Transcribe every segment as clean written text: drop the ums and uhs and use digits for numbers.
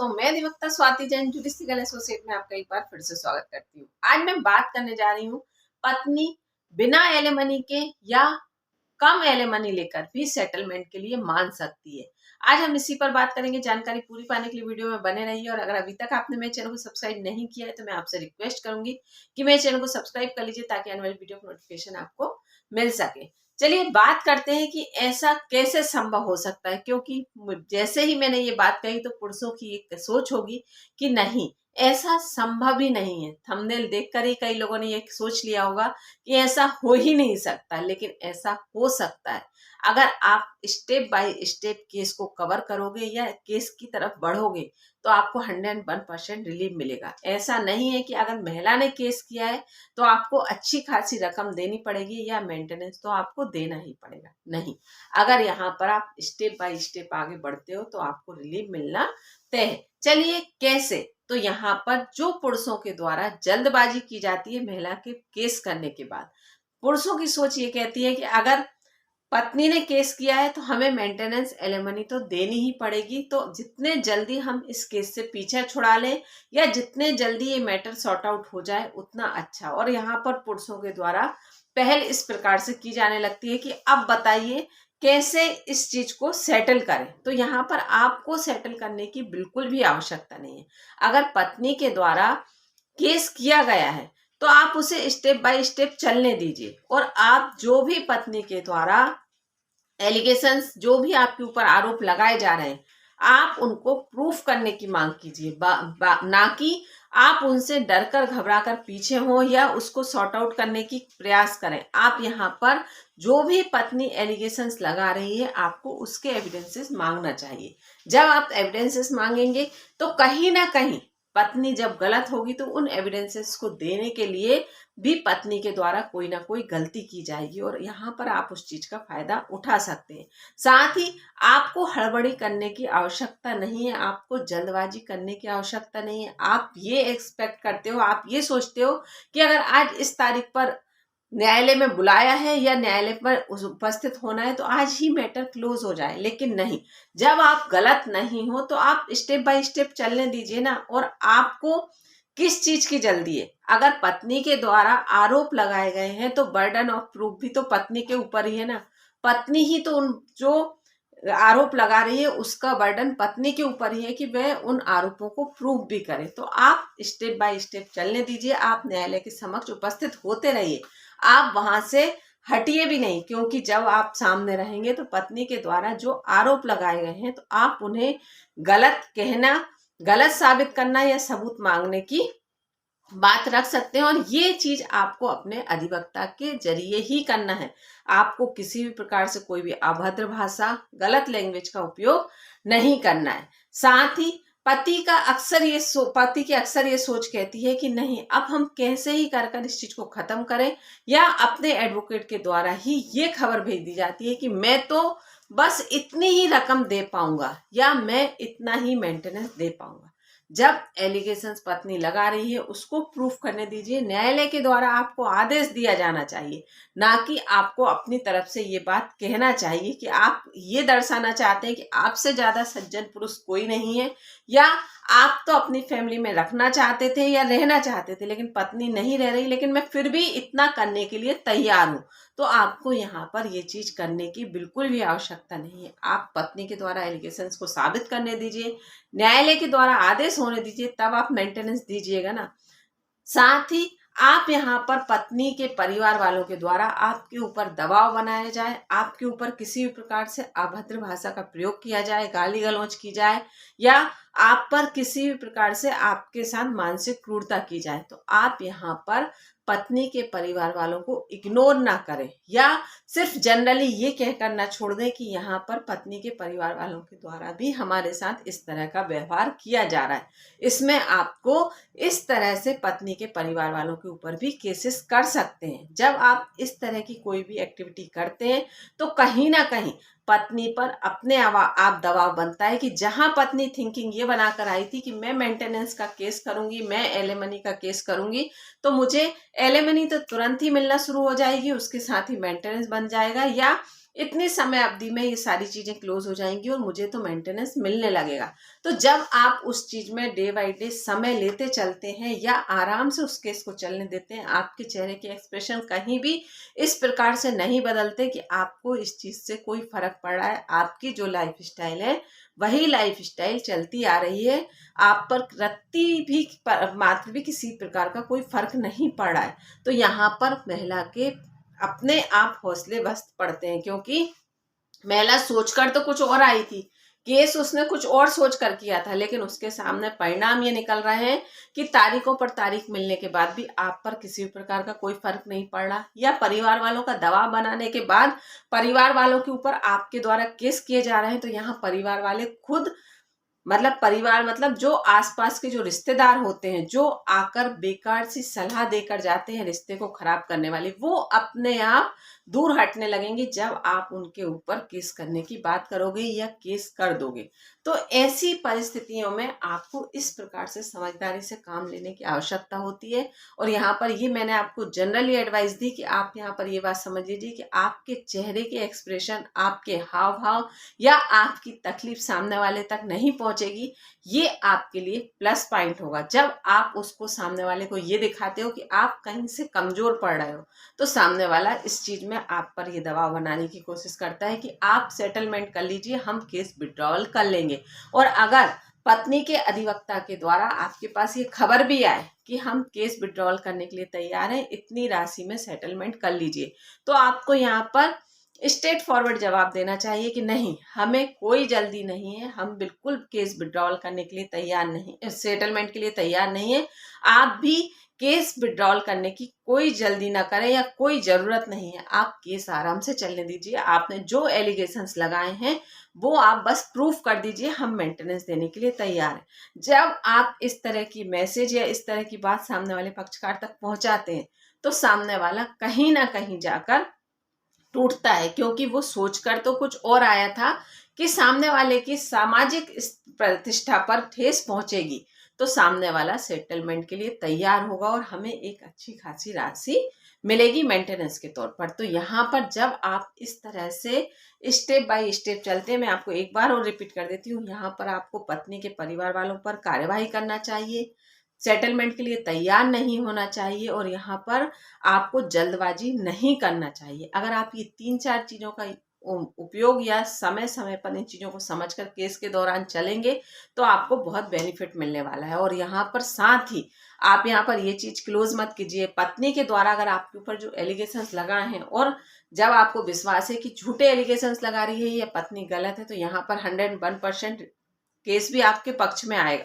दोस्तों, मैं अधिवक्ता स्वाति जैन जुडिशियल एसोसिएट में आपका एक बार फिर से स्वागत करती हूँ। आज मैं बात करने जा रही हूँ पत्नी बिना एलिमनी के या कम एलिमनी लेकर भी सेटलमेंट के लिए मान सकती है। आज हम इसी पर बात करेंगे। जानकारी पूरी पाने के लिए वीडियो में बने रहिए और अगर अभी तक आपने मेरे चैनल को सब्सक्राइब नहीं किया है तो मैं आपसे रिक्वेस्ट करूंगी कि मेरे चैनल को सब्सक्राइब कर लीजिए ताकि आने वाली वीडियो की नोटिफिकेशन आपको मिल सके। चलिए बात करते हैं कि ऐसा कैसे संभव हो सकता है, क्योंकि जैसे ही मैंने ये बात कही तो पुरुषों की एक सोच होगी कि नहीं, ऐसा संभव ही नहीं है। थंबनेल देखकर ही कई लोगों ने ये सोच लिया होगा कि ऐसा हो ही नहीं सकता, लेकिन ऐसा हो सकता है अगर आप स्टेप बाय स्टेप केस को कवर करोगे या केस की तरफ बढ़ोगे तो आपको 101% रिलीफ मिलेगा। ऐसा नहीं है कि अगर महिला ने केस किया है तो आपको अच्छी खासी रकम देनी पड़ेगी या मेंटेनेंस तो आपको देना ही पड़ेगा। नहीं, अगर यहाँ पर आप स्टेप बाय स्टेप आगे बढ़ते हो तो आपको रिलीफ मिलना तय है। चलिए कैसे? तो यहाँ पर जो पुरुषों के द्वारा जल्दबाजी की जाती है महिला के केस करने के बाद, पुरुषों की सोच ये कहती है कि अगर पत्नी ने केस किया है तो हमें मेंटेनेंस एलिमनी तो देनी ही पड़ेगी, तो जितने जल्दी हम इस केस से पीछे छुड़ा लें या जितने जल्दी ये मैटर सॉर्ट आउट हो जाए उतना अच्छा। और यहाँ पर पुरुषों के द्वारा पहल इस प्रकार से की जाने लगती है कि अब बताइए कैसे इस चीज को सेटल करें। तो यहाँ पर आपको सेटल करने की बिल्कुल भी आवश्यकता नहीं है। अगर पत्नी के द्वारा केस किया गया है तो आप उसे स्टेप बाय स्टेप चलने दीजिए और आप जो भी पत्नी के द्वारा एलिगेशंस, जो भी आपके ऊपर आरोप लगाए जा रहे हैं, आप उनको प्रूफ करने की मांग कीजिए, ना कि आप उनसे डरकर घबराकर पीछे हो या उसको सॉर्ट आउट करने की प्रयास करें। आप यहाँ पर जो भी पत्नी एलिगेशंस लगा रही है आपको उसके एविडेंसेस मांगना चाहिए। जब आप एविडेंसेस मांगेंगे तो कहीं ना कहीं पत्नी जब गलत होगी तो उन एविडेंसेस को देने के लिए भी पत्नी के द्वारा कोई ना कोई गलती की जाएगी और यहाँ पर आप उस चीज का फायदा उठा सकते हैं। साथ ही आपको हड़बड़ी करने की आवश्यकता नहीं है, आपको जल्दबाजी करने की आवश्यकता नहीं है। आप ये एक्सपेक्ट करते हो, आप ये सोचते हो कि अगर आज इस तारीख पर न्यायालय में बुलाया है या न्यायालय पर उपस्थित होना है तो आज ही मैटर क्लोज हो जाए, लेकिन नहीं। जब आप गलत नहीं हो तो आप स्टेप बाय स्टेप चलने दीजिए ना। और आपको किस चीज की जल्दी है? अगर पत्नी के द्वारा आरोप लगाए गए हैं तो बर्डन ऑफ प्रूफ भी तो पत्नी के ऊपर ही है ना। पत्नी ही तो उन जो आरोप लगा रही है उसका बर्डन पत्नी के ऊपर ही है कि वह उन आरोपों को प्रूव भी करे। तो आप स्टेप बाय स्टेप चलने दीजिए, आप न्यायालय के समक्ष उपस्थित होते रहिए, आप वहां से हटिए भी नहीं, क्योंकि जब आप सामने रहेंगे तो पत्नी के द्वारा जो आरोप लगाए गए हैं तो आप उन्हें गलत कहना, गलत साबित करना या सबूत मांगने की बात रख सकते हैं। और ये चीज आपको अपने अधिवक्ता के जरिए ही करना है। आपको किसी भी प्रकार से कोई भी अभद्र भाषा, गलत लैंग्वेज का उपयोग नहीं करना है। साथ ही पति की अक्सर ये सोच कहती है कि नहीं, अब हम कैसे ही कर इस चीज को खत्म करें, या अपने एडवोकेट के द्वारा ही ये खबर भेज दी जाती है कि मैं तो बस इतनी ही रकम दे पाऊंगा या मैं इतना ही मेंटेनेंस दे पाऊंगा। जब एलिगेशंस पत्नी लगा रही है उसको प्रूफ करने दीजिए। न्यायालय के द्वारा आपको आदेश दिया जाना चाहिए, ना कि आपको अपनी तरफ से ये बात कहना चाहिए कि आप ये दर्शाना चाहते हैं कि आपसे ज्यादा सज्जन पुरुष कोई नहीं है, या आप तो अपनी फैमिली में रखना चाहते थे या रहना चाहते थे लेकिन पत्नी नहीं रह रही, लेकिन मैं फिर भी इतना करने के लिए तैयार हूं। तो आपको यहाँ पर ये चीज करने की बिल्कुल भी आवश्यकता नहीं है। आप पत्नी के द्वारा एलिगेशंस को साबित करने दीजिए, न्यायालय के द्वारा आदेश होने दीजिए, तब आप मेंटेनेंस दीजिएगा ना। साथ ही आप यहाँ पर पत्नी के परिवार वालों के द्वारा आपके ऊपर दबाव बनाया जाए, आपके ऊपर किसी भी प्रकार से अभद्र भाषा का प्रयोग किया जाए, गाली गलौज की जाए, या आप पर किसी भी प्रकार से आपके साथ मानसिक क्रूरता की जाए, तो आप यहाँ पर पत्नी के परिवार वालों को इग्नोर ना करें या सिर्फ जनरली ये कहकर ना छोड़ दें कि यहाँ पर पत्नी के परिवार वालों के द्वारा भी हमारे साथ इस तरह का व्यवहार किया जा रहा है। इसमें आपको इस तरह से पत्नी के परिवार वालों के ऊपर भी केसेस कर सकते हैं। जब आप इस तरह की कोई भी एक्टिविटी करते हैं तो कहीं ना कहीं पत्नी पर अपने आप दबाव बनता है कि जहां पत्नी थिंकिंग ये बनाकर आई थी कि मैं मेंटेनेंस का केस करूंगी, मैं एलिमनी का केस करूंगी, तो मुझे एलिमनी तो तुरंत ही मिलना शुरू हो जाएगी, उसके साथ ही मेंटेनेंस बन जाएगा, या इतनी समय अवधि में ये सारी चीजें क्लोज हो जाएंगी और मुझे तो मेंटेनेंस मिलने लगेगा। तो जब आप उस चीज में डे बाय डे समय लेते चलते हैं या आराम से उस केस को चलने देते हैं, आपके चेहरे के एक्सप्रेशन कहीं भी इस प्रकार से नहीं बदलते कि आपको इस चीज से कोई फर्क पड़ रहा है, आपकी जो लाइफ स्टाइल है वही लाइफ स्टाइल चलती आ रही है, आप पर रत्ती भी मात्र भी किसी प्रकार का कोई फर्क नहीं पड़ रहा है, तो यहाँ पर महिला के अपने आप हौसले बस्त पड़ते हैं। क्योंकि महिला सोचकर तो कुछ और आई थी, केस उसने कुछ और सोच कर किया था, लेकिन उसके सामने परिणाम ये निकल रहे हैं कि तारीखों पर तारीख मिलने के बाद भी आप पर किसी प्रकार का कोई फर्क नहीं पड़ रहा, या परिवार वालों का दबाव बनाने के बाद परिवार वालों के ऊपर आपके द्वारा केस किए जा रहे हैं। तो यहाँ परिवार वाले खुद, मतलब परिवार मतलब जो आसपास के जो रिश्तेदार होते हैं, जो आकर बेकार सी सलाह देकर जाते हैं रिश्ते को खराब करने वाली, वो अपने आप दूर हटने लगेंगे जब आप उनके ऊपर केस करने की बात करोगे या केस कर दोगे। तो ऐसी परिस्थितियों में आपको इस प्रकार से समझदारी से काम लेने की आवश्यकता होती है। और यहाँ पर ये मैंने आपको जनरली एडवाइस दी कि आप यहाँ पर ये बात समझ लीजिए कि आपके चेहरे के एक्सप्रेशन, आपके हाव भाव या आपकी तकलीफ सामने वाले तक नहीं पहुंचेगी, ये आपके लिए प्लस पॉइंट होगा। जब आप उसको, सामने वाले को ये दिखाते हो कि आप कहीं से कमजोर पड़ रहे हो, तो सामने वाला इस चीज में आप पर ये दबाव बनाने की कोशिश करता है कि आप सेटलमेंट कर लीजिए, हम केस विड्रॉल कर लेंगे। और अगर पत्नी के अधिवक्ता के द्वारा आपके पास ये खबर भी आए कि हम केस विड्रॉल करने के लिए तैयार हैं, इतनी राशि में सेटलमेंट कर लीजिए, तो आपको यहाँ पर स्ट्रेट फॉरवर्ड जवाब देना चाहिए कि नहीं, हमें कोई जल्दी नहीं है, हम बिल्कुल केस विड्रॉल करने के लिए तैयार नहीं, सेटलमेंट के लिए तैयार नहीं है। आप भी केस विड्रॉल करने की कोई जल्दी ना करें या कोई ज़रूरत नहीं है, आप केस आराम से चलने दीजिए। आपने जो एलिगेशंस लगाए हैं वो आप बस प्रूफ कर दीजिए, हम मेंटेनेंस देने के लिए तैयार हैं। जब आप इस तरह की मैसेज या इस तरह की बात सामने वाले पक्षकार तक पहुंचाते हैं, तो सामने वाला कहीं ना कहीं जाकर टूटता है, क्योंकि वो सोचकर तो कुछ और आया था कि सामने वाले की सामाजिक प्रतिष्ठा पर ठेस पहुंचेगी, तो सामने वाला सेटलमेंट के लिए तैयार होगा और हमें एक अच्छी खासी राशि मिलेगी मेंटेनेंस के तौर पर। तो यहाँ पर जब आप इस तरह से स्टेप बाय स्टेप चलते हैं, मैं आपको एक बार और रिपीट कर देती हूँ, यहाँ पर आपको पत्नी के परिवार वालों पर कार्यवाही करना चाहिए, सेटलमेंट के लिए तैयार नहीं होना चाहिए, और यहाँ पर आपको जल्दबाजी नहीं करना चाहिए। अगर आप ये 3-4 चीज़ों का उपयोग या समय समय पर इन चीज़ों को समझकर केस के दौरान चलेंगे, तो आपको बहुत बेनिफिट मिलने वाला है। और यहाँ पर साथ ही आप यहाँ पर ये चीज़ क्लोज मत कीजिए, पत्नी के द्वारा अगर आपके ऊपर जो एलिगेशंस लगाए हैं और जब आपको विश्वास है कि झूठे एलिगेशंस लगा रही है या पत्नी गलत है, तो यहाँ पर 101% केस भी आपके पक्ष में आएगा।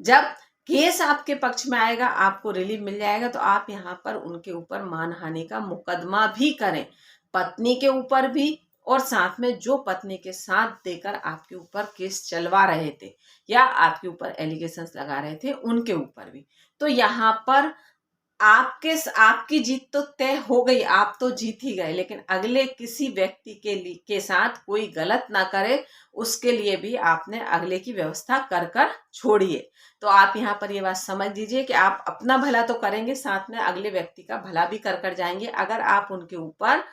जब केस आपके पक्ष में आएगा, आपको रिलीफ मिल जाएगा, तो आप यहाँ पर उनके ऊपर मानहानि का मुकदमा भी करें, पत्नी के ऊपर भी, और साथ में जो पत्नी के साथ देकर आपके ऊपर केस चलवा रहे थे या आपके ऊपर एलिगेशंस लगा रहे थे उनके ऊपर भी। तो यहाँ पर आपकी जीत तो तय हो गई, आप तो जीत ही गए, लेकिन अगले किसी व्यक्ति के साथ कोई गलत ना करे, उसके लिए भी आपने अगले की व्यवस्था कर कर छोड़िए। तो आप यहाँ पर ये बात समझ लीजिए कि आप अपना भला तो करेंगे, साथ में अगले व्यक्ति का भला भी कर कर जाएंगे अगर आप उनके ऊपर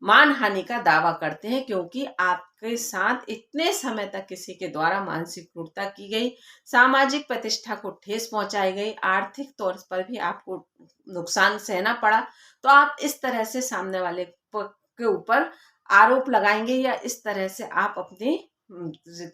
मानहानि का दावा करते हैं, क्योंकि आपके साथ इतने समय तक किसी के द्वारा मानसिक क्रूरता की गई, सामाजिक प्रतिष्ठा को ठेस पहुंचाई गई, आर्थिक तौर पर भी आपको नुकसान सहना पड़ा। तो आप इस तरह से सामने वाले के ऊपर आरोप लगाएंगे या इस तरह से आप अपने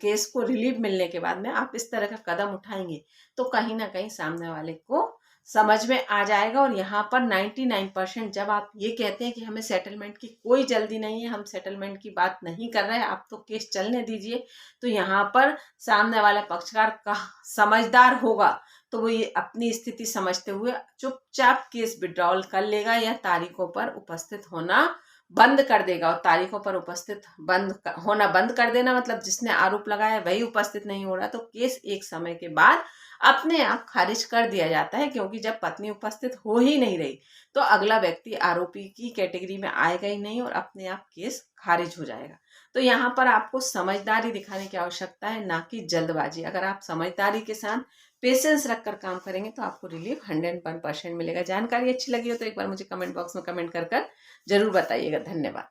केस को रिलीफ मिलने के बाद में आप इस तरह का कदम उठाएंगे, तो कहीं ना कहीं सामने वाले को समझ में आ जाएगा। और यहाँ पर 99% जब आप ये कहते हैं कि हमें सेटलमेंट की कोई जल्दी नहीं है, हम सेटलमेंट की बात नहीं कर रहे हैं, आप तो केस चलने दीजिए, तो यहाँ पर सामने वाला पक्षकार का समझदार होगा, तो वो ये अपनी स्थिति समझते हुए चुपचाप केस विड्रॉल कर लेगा या तारीखों पर उपस्थित होना बंद कर देगा। और तारीखों पर उपस्थित होना बंद कर देना मतलब जिसने आरोप लगाया वही उपस्थित नहीं हो रहा, तो केस एक समय के बाद अपने आप खारिज कर दिया जाता है, क्योंकि जब पत्नी उपस्थित हो ही नहीं रही तो अगला व्यक्ति आरोपी की कैटेगरी में आएगा ही नहीं और अपने आप केस खारिज हो जाएगा। तो यहाँ पर आपको समझदारी दिखाने की आवश्यकता है, ना कि जल्दबाजी। अगर आप समझदारी के साथ पेशेंस रखकर काम करेंगे तो आपको रिलीफ 101% मिलेगा। जानकारी अच्छी लगी हो तो एक बार मुझे कमेंट बॉक्स में कमेंट कर जरूर बताइएगा। धन्यवाद।